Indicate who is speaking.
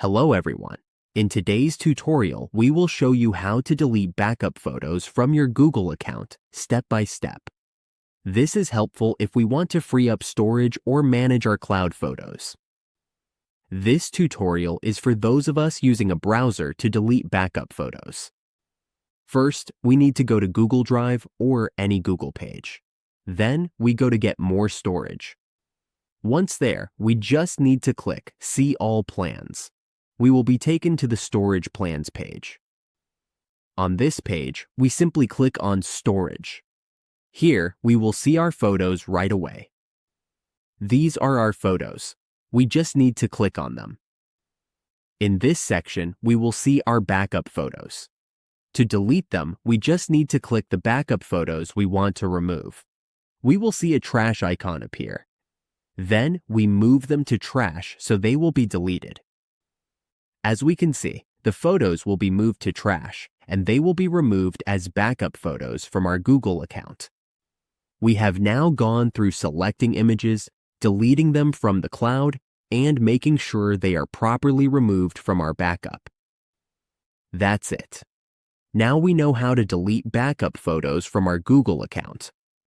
Speaker 1: Hello everyone. In today's tutorial, we will show you how to delete backup photos from your Google account step by step. This is helpful if we want to free up storage or manage our cloud photos. This tutorial is for those of us using a browser to delete backup photos. First, we need to go to Google Drive or any Google page. Then, we go to get more storage. Once there, we just need to click See All Plans. We will be taken to the Storage Plans page. On this page, we simply click on Storage. Here, we will see our photos right away. These are our photos. We just need to click on them. In this section, we will see our backup photos. To delete them, we just need to click the backup photos we want to remove. We will see a trash icon appear. Then, we move them to trash so they will be deleted. As we can see, the photos will be moved to trash, and they will be removed as backup photos from our Google account. We have now gone through selecting images, deleting them from the cloud, and making sure they are properly removed from our backup. That's it. Now we know how to delete backup photos from our Google account.